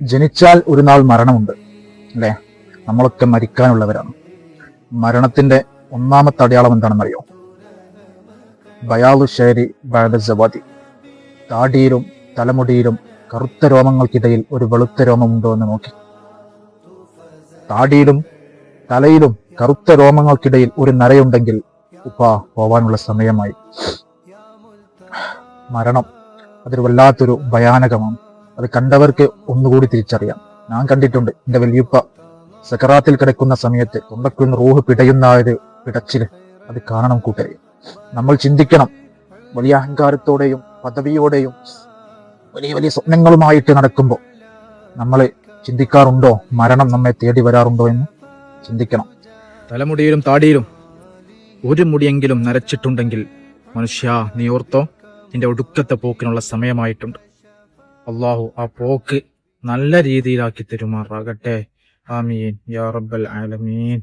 ജനിച്ചാൽ ഒരു നാൾ മരണമുണ്ട്, അല്ലെ? നമ്മളൊക്കെ മരിക്കാനുള്ളവരാണ്. മരണത്തിന്റെ ഒന്നാമത്തെ അടയാളം എന്താണെന്നറിയോ? ബയാലു ഷേരി ബഅദ സവാദി. താടിയിലും തലമുടിയിലും കറുത്ത രോമങ്ങൾക്കിടയിൽ ഒരു വെളുത്ത രോമമുണ്ടോ എന്ന് നോക്കി. താടിയിലും തലയിലും കറുത്ത രോമങ്ങൾക്കിടയിൽ ഒരു നരയുണ്ടെങ്കിൽ പോവാനുള്ള സമയമായി. മരണം അതൊരു വല്ലാത്തൊരു ഭയാനകമാണ്. അത് കണ്ടവർക്ക് ഒന്നുകൂടി തിരിച്ചറിയാം. ഞാൻ കണ്ടിട്ടുണ്ട്. എന്റെ വല്യുപ്പ സക്കറാത്തിൽ കിടക്കുന്ന സമയത്ത് തൊണ്ടക്കുന്ന് റൂഹ് പിടയുന്ന ഒരു പിടച്ചില് അത് കാണണം കൂട്ടരെ. നമ്മൾ ചിന്തിക്കണം. വലിയ അഹങ്കാരത്തോടെയും പദവിയോടെയും വലിയ വലിയ സ്വപ്നങ്ങളുമായിട്ട് നടക്കുമ്പോൾ നമ്മൾ ചിന്തിക്കാറുണ്ടോ മരണം നമ്മെ തേടി വരാറുണ്ടോ എന്ന് ചിന്തിക്കണം. തലമുടിയിലും താടിയിലും ഒരു മുടിയെങ്കിലും നരച്ചിട്ടുണ്ടെങ്കിൽ മനുഷ്യ നീ ഓർത്തോ, നിന്റെ ഒടുക്കത്തെ പോക്കിനുള്ള സമയമായിട്ടുണ്ട്. അള്ളാഹു ആ പോക്ക് നല്ല രീതിയിലാക്കി തരുമാറാകട്ടെ. ആമീൻ യാ റബ്ബൽ ആലമീൻ.